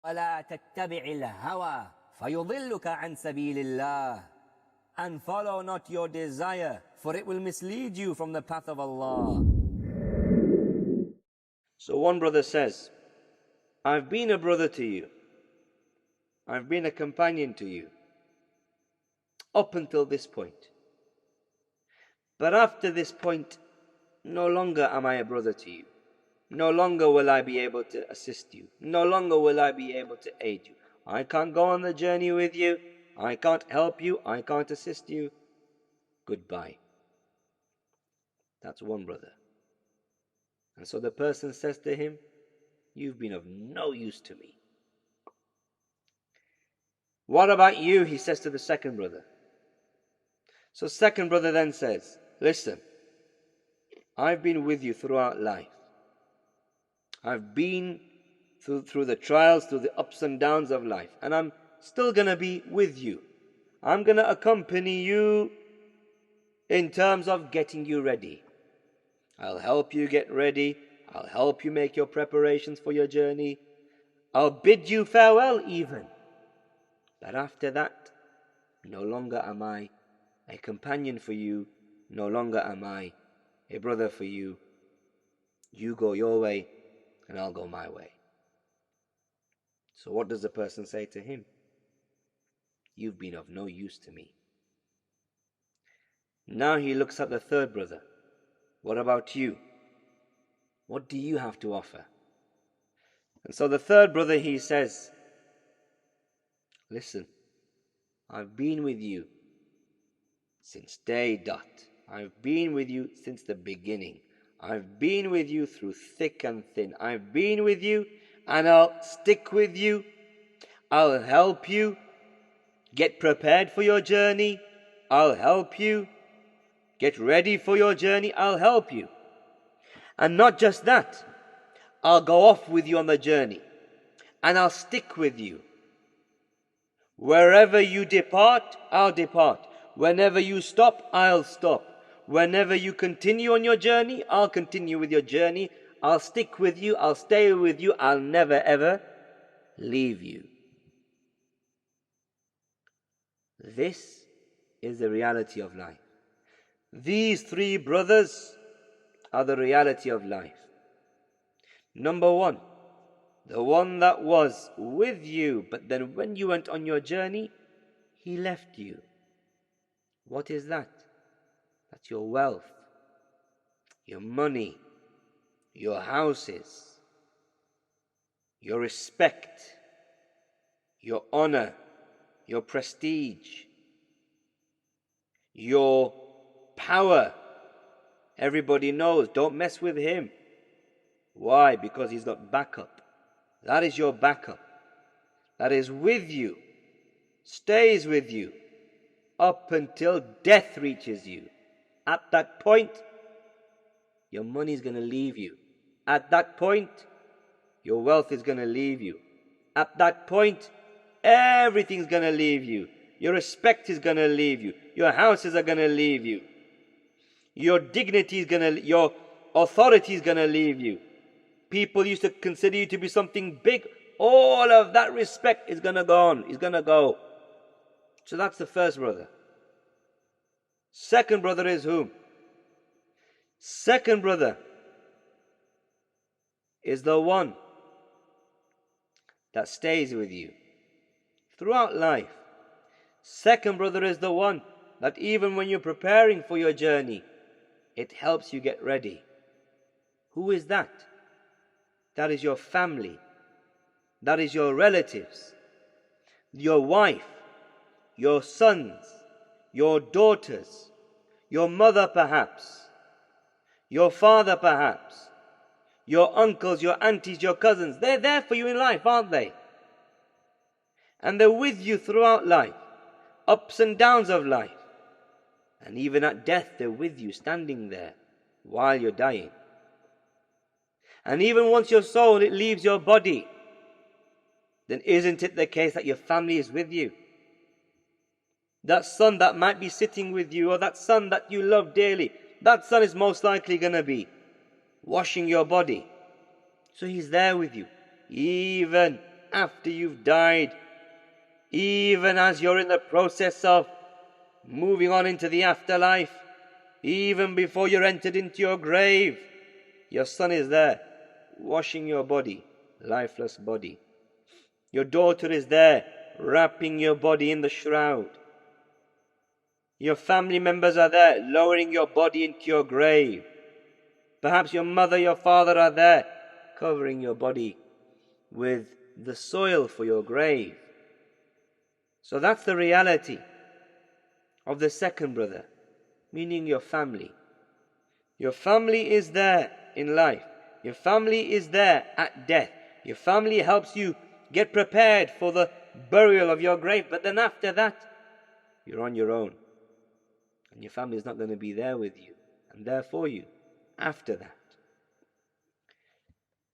وَلَا تَتَّبِعِ الْهَوَى فَيُضِلُّكَ عَنْ سَبِيلِ اللَّهِ. And follow not your desire, for it will mislead you from the path of Allah. So one brother says, I've been a brother to you. I've been a companion to you up until this point. But after this point, no longer am I a brother to you. No longer will I be able to assist you. No longer will I be able to aid you. I can't go on the journey with you. I can't help you. I can't assist you. Goodbye. That's one brother. And so the person says to him, you've been of no use to me. What about you? He says to the second brother. So second brother then says, listen, I've been with you throughout life. I've been through the trials, through the ups and downs of life. And I'm still going to be with you. I'm going to accompany you in terms of getting you ready. I'll help you get ready. I'll help you make your preparations for your journey. I'll bid you farewell even. But after that, no longer am I a companion for you. No longer am I a brother for you. You go your way and I'll go my way. So what does the person say to him? You've been of no use to me. Now he looks at the third brother. What about you? What do you have to offer? And so the third brother, he says, listen, I've been with you since day dot. I've been with you since the beginning. I've been with you through thick and thin. I've been with you and I'll stick with you. I'll help you get prepared for your journey. I'll help you get ready for your journey. I'll help you. And not just that, I'll go off with you on the journey and I'll stick with you. Wherever you depart, I'll depart. Whenever you stop, I'll stop. Whenever you continue on your journey, I'll continue with your journey. I'll stick with you. I'll stay with you. I'll never ever leave you. This is the reality of life. These three brothers are the reality of life. Number one, the one that was with you, but then when you went on your journey, he left you. What is that? That's your wealth, your money, your houses, your respect, your honor, your prestige, your power. Everybody knows, don't mess with him. Why? Because he's got backup. That is your backup. That is with you, stays with you, up until death reaches you. At that point, your money is going to leave you. At that point, your wealth is going to leave you. At that point, everything's going to leave you. Your respect is going to leave you. Your houses are going to leave you. Your dignity is going to, your authority is going to leave you. People used to consider you to be something big. All of that respect is going to go on. Is going to go. So that's the first brother. Second brother is whom? Second brother is the one that stays with you throughout life. Second brother is the one that even when you're preparing for your journey, it helps you get ready. Who is that? That is your family. That is your relatives. Your wife, your sons, your daughters, your mother perhaps, your father perhaps, your uncles, your aunties, your cousins. They're there for you in life, aren't they? And they're with you throughout life, ups and downs of life. And even at death, they're with you, standing there while you're dying. And even once your soul, it leaves your body, then isn't it the case that your family is with you? That son that might be sitting with you, or that son that you love dearly, that son is most likely going to be washing your body. So he's there with you, even after you've died, even as you're in the process of moving on into the afterlife, even before you're entered into your grave, your son is there washing your body, lifeless body. Your daughter is there wrapping your body in the shroud. Your family members are there lowering your body into your grave. Perhaps your mother, your father are there covering your body with the soil for your grave. So that's the reality of the second brother, meaning your family. Your family is there in life. Your family is there at death. Your family helps you get prepared for the burial of your grave. But then after that, you're on your own. And your family is not going to be there with you and there for you after that.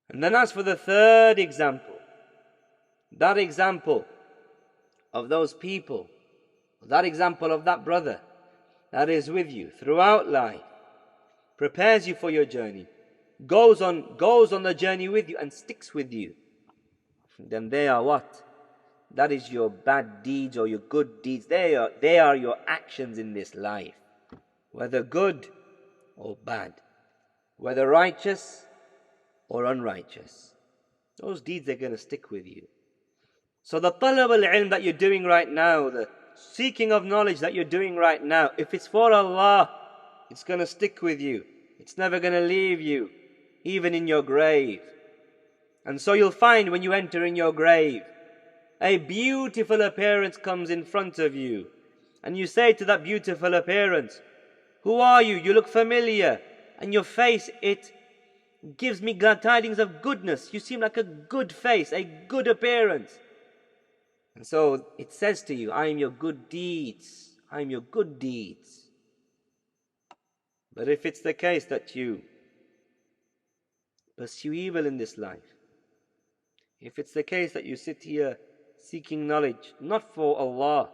And then as for the third example, that example of those people, that example of that brother that is with you throughout life, prepares you for your journey, goes on the journey with you and sticks with you, then they are what? That is your bad deeds or your good deeds. They are your actions in this life, whether good or bad, whether righteous or unrighteous. Those deeds are going to stick with you. So the talab al-ilm that you're doing right now, the seeking of knowledge that you're doing right now, if it's for Allah, it's going to stick with you. It's never going to leave you, even in your grave. And so you'll find when you enter in your grave, a beautiful appearance comes in front of you. And you say to that beautiful appearance, "Who are you? You look familiar." And your face, it gives me glad tidings of goodness. You seem like a good face, a good appearance. And so it says to you, I am your good deeds. I am your good deeds. But if it's the case that you pursue evil in this life, if it's the case that you sit here seeking knowledge, not for Allah,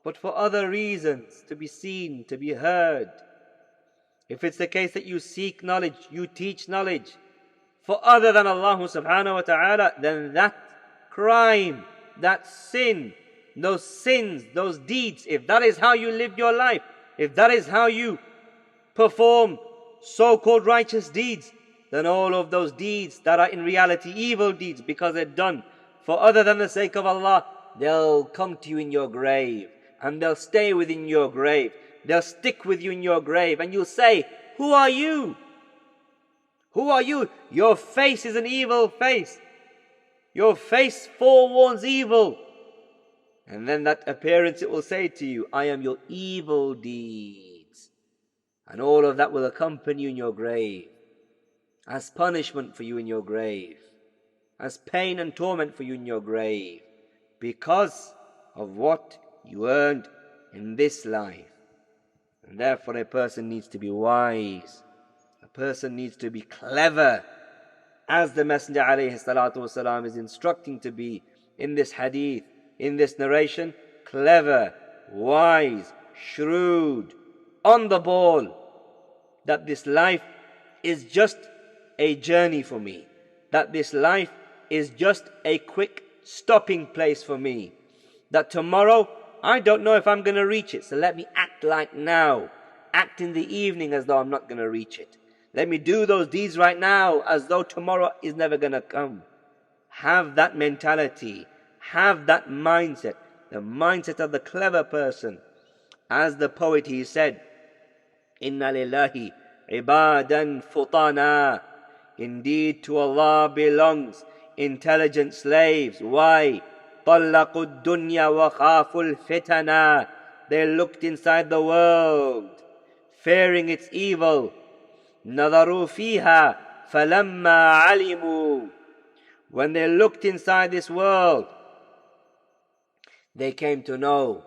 but for other reasons, to be seen, to be heard, if it's the case that you seek knowledge, you teach knowledge for other than Allah subhanahu wa ta'ala, then that crime, that sin, those sins, those deeds, if that is how you live your life, if that is how you perform so-called righteous deeds, then all of those deeds that are in reality evil deeds because they're done for other than the sake of Allah, they'll come to you in your grave and they'll stay within your grave. They'll stick with you in your grave and you'll say, "Who are you? Who are you? Your face is an evil face. Your face forewarns evil." And then that appearance, it will say to you, "I am your evil deeds." And all of that will accompany you in your grave, as punishment for you in your grave, as pain and torment for you in your grave, because of what you earned in this life. And therefore a person needs to be wise. A person needs to be clever, as the Messenger ﷺ is instructing to be in this hadith, in this narration. Clever, wise, shrewd, on the ball, that this life is just a journey for me, that this life is just a quick stopping place for me, that tomorrow I don't know if I'm going to reach it, so let me act like now, act in the evening as though I'm not going to reach it. Let me do those deeds right now as though tomorrow is never going to come. Have that mentality, have that mindset, the mindset of the clever person. As the poet, he said, "Inna lillahi ibadan futana." Indeed, to Allah belongs intelligent slaves. Why? طَلَّقُوا الدُّنْيَا وَخَافُوا الْفِتَنَا. They looked inside the world, fearing its evil. نَظَرُوا فِيهَا فَلَمَّا عَلِمُوا. When they looked inside this world, they came to know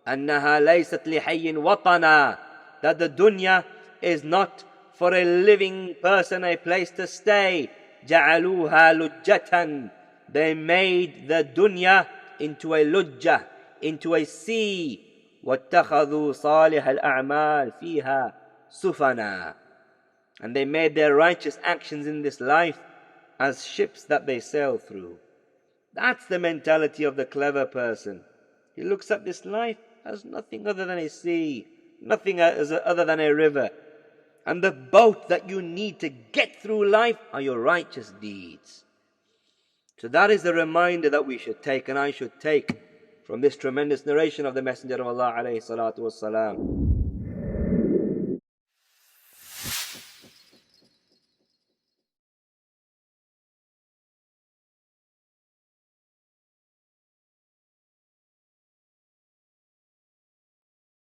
أَنَّهَا لَيْسَتْ لِحَيٍّ وَطَنًا, that the dunya is not for a living person a place to stay. جَعَلُوهَا لُجَّةً. They made the dunya into a lujjah, into a sea. وَاتَّخَذُوا صَالِحَ الْأَعْمَالِ فِيهَا سُفَنًا. And they made their righteous actions in this life as ships that they sail through. That's the mentality of the clever person. He looks at this life as nothing other than a sea, nothing other than a river. And the boat that you need to get through life are your righteous deeds. So that is the reminder that we should take, and I should take, from this tremendous narration of the Messenger of Allah alayhi salatu wassalam.